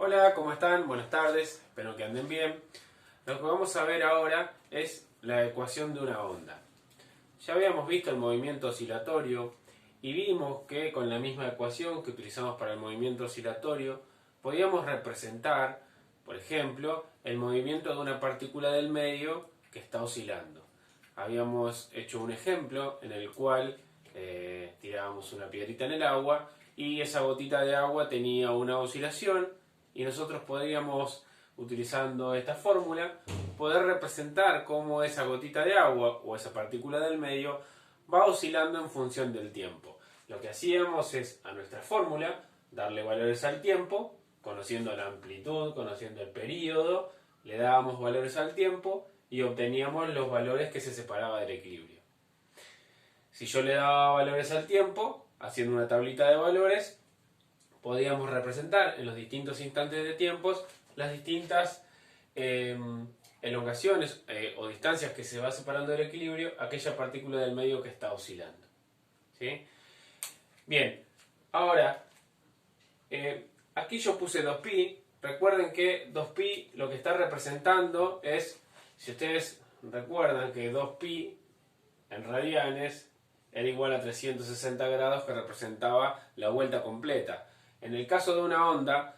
Hola, ¿cómo están? Buenas tardes, espero que anden bien. Lo que vamos a ver ahora es la ecuación de una onda. Ya habíamos visto el movimiento oscilatorio y vimos que con la misma ecuación que utilizamos para el movimiento oscilatorio podíamos representar, por ejemplo, el movimiento de una partícula del medio que está oscilando. Habíamos hecho un ejemplo en el cual tirábamos una piedrita en el agua y esa gotita de agua tenía una oscilación y nosotros podríamos, utilizando esta fórmula, poder representar cómo esa gotita de agua o esa partícula del medio va oscilando en función del tiempo. Lo que hacíamos es a nuestra fórmula darle valores al tiempo, conociendo la amplitud, conociendo el período, le dábamos valores al tiempo y obteníamos los valores que se separaban del equilibrio. Si yo le daba valores al tiempo, haciendo una tablita de valores, podíamos representar en los distintos instantes de tiempos las distintas elongaciones o distancias que se va separando del equilibrio aquella partícula del medio que está oscilando. ¿Sí? Bien, ahora aquí yo puse 2pi. Recuerden que 2pi lo que está representando es, si ustedes recuerdan que 2pi en radianes era igual a 360 grados, que representaba la vuelta completa. En el caso de una onda,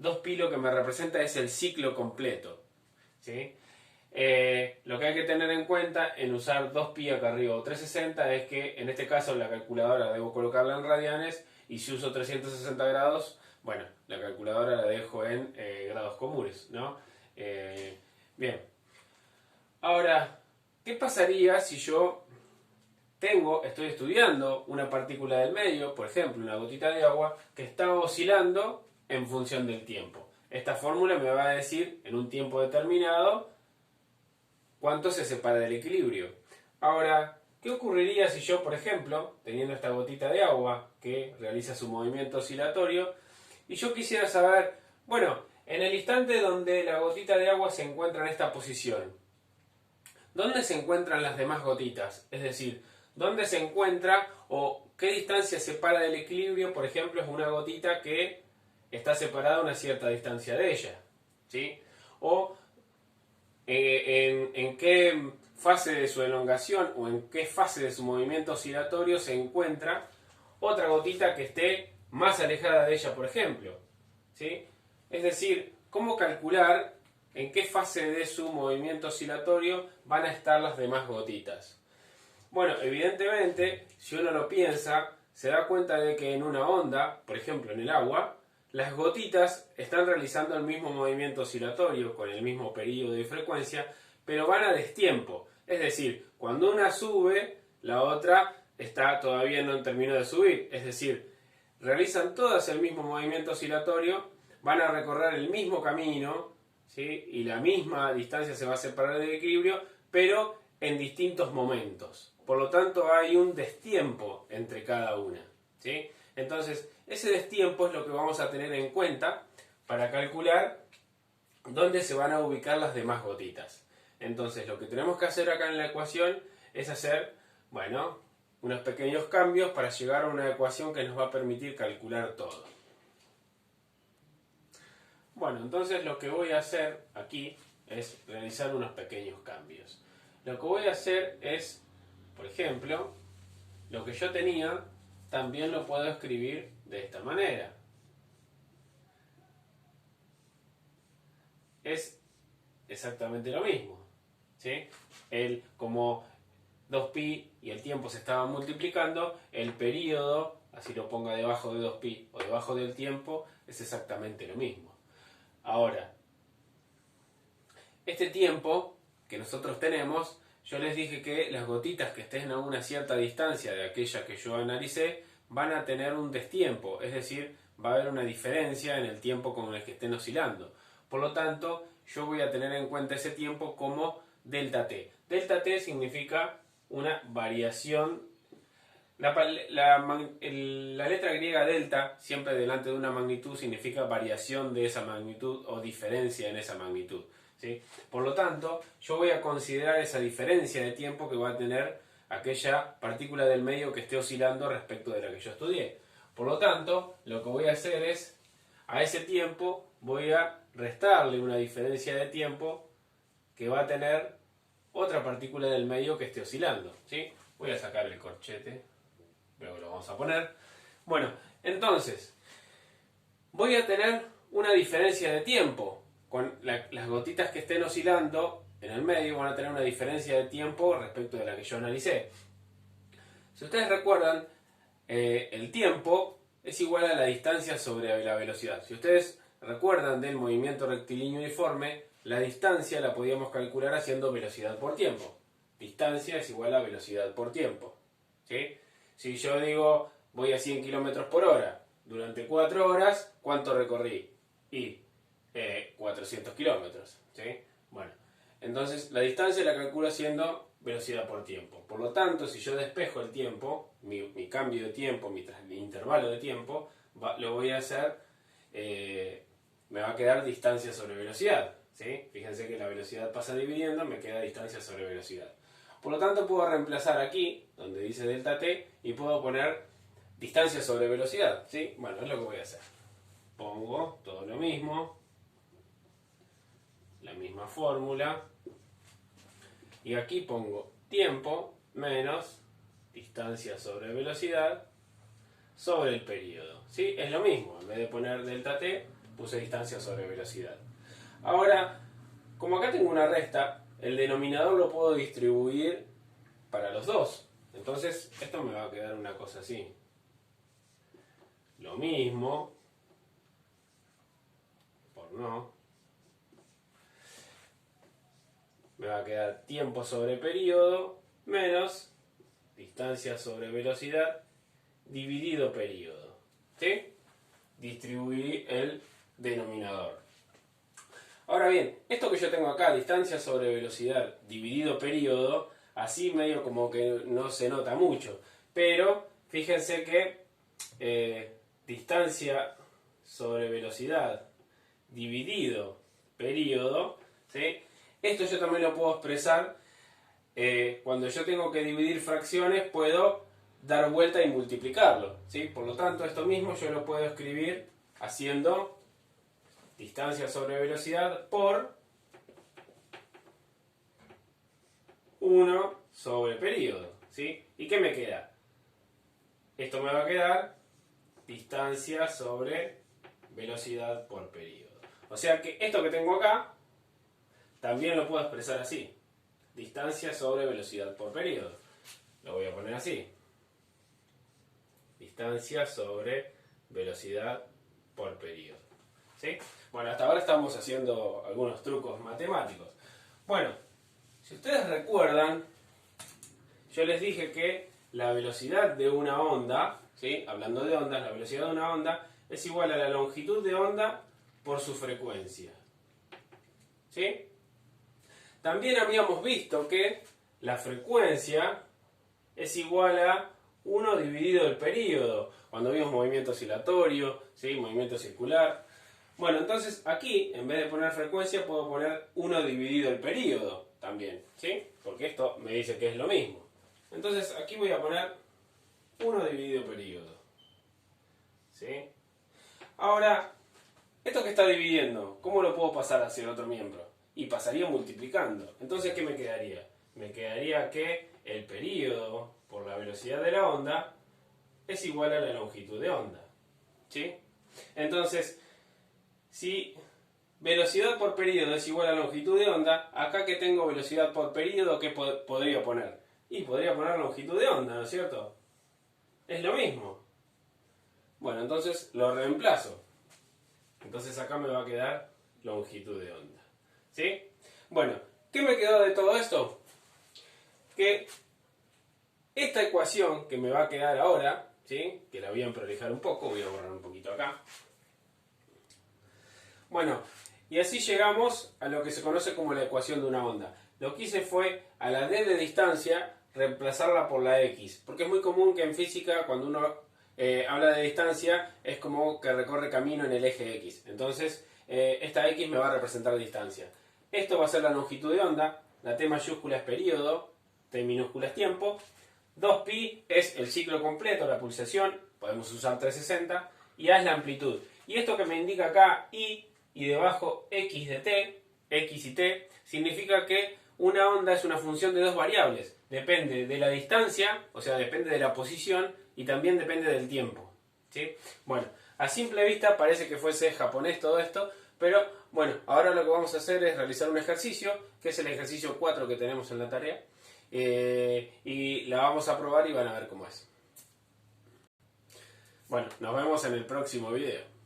2pi lo que me representa es el ciclo completo. ¿Sí? Lo que hay que tener en cuenta en usar 2pi acá arriba o 360 es que en este caso la calculadora debo colocarla en radianes, y si uso 360 grados, bueno, la calculadora la dejo en grados comunes, ¿no? Bien. Ahora, ¿qué pasaría si yo estoy estudiando una partícula del medio, por ejemplo, una gotita de agua, que está oscilando en función del tiempo? Esta fórmula me va a decir en un tiempo determinado cuánto se separa del equilibrio. Ahora, ¿qué ocurriría si yo, por ejemplo, teniendo esta gotita de agua que realiza su movimiento oscilatorio, y yo quisiera saber, bueno, en el instante donde la gotita de agua se encuentra en esta posición, ¿dónde se encuentran las demás gotitas? Es decir, ¿dónde se encuentra o qué distancia separa del equilibrio? Por ejemplo, es una gotita que está separada a una cierta distancia de ella. ¿Sí? O en qué fase de su elongación o en qué fase de su movimiento oscilatorio se encuentra otra gotita que esté más alejada de ella, por ejemplo. ¿Sí? Es decir, ¿cómo calcular en qué fase de su movimiento oscilatorio van a estar las demás gotitas? Bueno, evidentemente, si uno lo piensa, se da cuenta de que en una onda, por ejemplo en el agua, las gotitas están realizando el mismo movimiento oscilatorio con el mismo periodo y frecuencia, pero van a destiempo. Es decir, cuando una sube, la otra todavía no terminó de subir. Es decir, realizan todas el mismo movimiento oscilatorio, van a recorrer el mismo camino, ¿sí? Y la misma distancia se va a separar del equilibrio, pero en distintos momentos. Por lo tanto, hay un destiempo entre cada una. ¿Sí? Entonces, ese destiempo es lo que vamos a tener en cuenta para calcular dónde se van a ubicar las demás gotitas. Entonces, lo que tenemos que hacer acá en la ecuación es hacer, bueno, unos pequeños cambios para llegar a una ecuación que nos va a permitir calcular todo. Bueno, entonces lo que voy a hacer aquí es realizar unos pequeños cambios. Lo que voy a hacer es, por ejemplo, lo que yo tenía, también lo puedo escribir de esta manera. Es exactamente lo mismo. ¿Sí? Como 2pi y el tiempo se estaban multiplicando, el periodo, así lo ponga debajo de 2pi o debajo del tiempo, es exactamente lo mismo. Ahora, este tiempo que nosotros tenemos, yo les dije que las gotitas que estén a una cierta distancia de aquella que yo analicé van a tener un destiempo, es decir, va a haber una diferencia en el tiempo con el que estén oscilando. Por lo tanto, yo voy a tener en cuenta ese tiempo como delta t. Delta t significa una variación. La letra griega delta, siempre delante de una magnitud, significa variación de esa magnitud o diferencia en esa magnitud. ¿Sí? Por lo tanto, yo voy a considerar esa diferencia de tiempo que va a tener aquella partícula del medio que esté oscilando respecto de la que yo estudié. Por lo tanto, lo que voy a hacer es a ese tiempo voy a restarle una diferencia de tiempo que va a tener otra partícula del medio que esté oscilando, ¿sí? Voy a sacar el corchete, luego lo vamos a poner. Bueno, entonces, voy a tener una diferencia de tiempo. Con las gotitas que estén oscilando en el medio van a tener una diferencia de tiempo respecto de la que yo analicé. Si ustedes recuerdan, el tiempo es igual a la distancia sobre la velocidad. Si ustedes recuerdan del movimiento rectilíneo uniforme, la distancia la podíamos calcular haciendo velocidad por tiempo. Distancia es igual a velocidad por tiempo, ¿sí? Si yo digo voy a 100 km por hora durante 4 horas, ¿cuánto recorrí? Y 400 kilómetros, ¿sí? Bueno, entonces la distancia la calculo haciendo velocidad por tiempo. Por lo tanto, si yo despejo el tiempo, mi cambio de tiempo, mi intervalo de tiempo, lo voy a hacer, me va a quedar distancia sobre velocidad, ¿sí? Fíjense que la velocidad pasa dividiendo, me queda distancia sobre velocidad. Por lo tanto, puedo reemplazar aquí, donde dice delta t, y puedo poner distancia sobre velocidad, ¿sí? Bueno, es lo que voy a hacer. Pongo todo lo mismo, la misma fórmula, y aquí pongo tiempo menos distancia sobre velocidad sobre el periodo, ¿sí? Es lo mismo, en vez de poner delta t, puse distancia sobre velocidad. Ahora, como acá tengo una resta, el denominador lo puedo distribuir para los dos. Entonces, esto me va a quedar una cosa así. Lo mismo, por no, me va a quedar tiempo sobre periodo menos distancia sobre velocidad dividido periodo, ¿sí? Distribuir el denominador. Ahora bien, esto que yo tengo acá, distancia sobre velocidad dividido periodo, así medio como que no se nota mucho, pero fíjense que distancia sobre velocidad dividido periodo, ¿sí? Esto yo también lo puedo expresar cuando yo tengo que dividir fracciones, puedo dar vuelta y multiplicarlo, ¿sí? Por lo tanto, esto mismo yo lo puedo escribir haciendo distancia sobre velocidad por 1 sobre periodo, ¿sí? ¿Y qué me queda? Esto me va a quedar distancia sobre velocidad por periodo. O sea que esto que tengo acá también lo puedo expresar así. Distancia sobre velocidad por periodo. Lo voy a poner así. Distancia sobre velocidad por periodo, ¿sí? Bueno, hasta ahora estamos haciendo algunos trucos matemáticos. Bueno, si ustedes recuerdan, yo les dije que la velocidad de una onda, ¿sí? Hablando de ondas, la velocidad de una onda es igual a la longitud de onda por su frecuencia, ¿sí? También habíamos visto que la frecuencia es igual a 1 dividido el periodo, cuando vimos movimiento oscilatorio, ¿sí? Movimiento circular. Bueno, entonces aquí, en vez de poner frecuencia, puedo poner 1 dividido el periodo también, ¿sí? Porque esto me dice que es lo mismo. Entonces aquí voy a poner 1 dividido periodo, ¿sí? Ahora, esto que está dividiendo, ¿cómo lo puedo pasar hacia el otro miembro? Y pasaría multiplicando. Entonces, ¿qué me quedaría? Me quedaría que el periodo por la velocidad de la onda es igual a la longitud de onda, ¿sí? Entonces, si velocidad por periodo es igual a longitud de onda, acá que tengo velocidad por periodo, ¿qué podría poner? Y podría poner longitud de onda, ¿no es cierto? Es lo mismo. Bueno, entonces lo reemplazo. Entonces acá me va a quedar longitud de onda, ¿sí? Bueno, ¿qué me quedó de todo esto? Que esta ecuación que me va a quedar ahora, ¿sí? Que la voy a emprolijar un poco, voy a borrar un poquito acá. Bueno, y así llegamos a lo que se conoce como la ecuación de una onda. Lo que hice fue a la d de distancia reemplazarla por la x, porque es muy común que en física cuando uno habla de distancia es como que recorre camino en el eje x. Entonces esta x me va a representar distancia. Esto va a ser la longitud de onda, la t mayúscula es periodo, t minúscula es tiempo, 2pi es el ciclo completo, la pulsación, podemos usar 360, y a es la amplitud. Y esto que me indica acá y debajo x de t, x y t, significa que una onda es una función de dos variables. Depende de la distancia, o sea, depende de la posición y también depende del tiempo. ¿Sí? Bueno, a simple vista parece que fuese japonés todo esto, pero bueno, ahora lo que vamos a hacer es realizar un ejercicio, que es el ejercicio 4 que tenemos en la tarea, y la vamos a probar y van a ver cómo es. Bueno, nos vemos en el próximo video.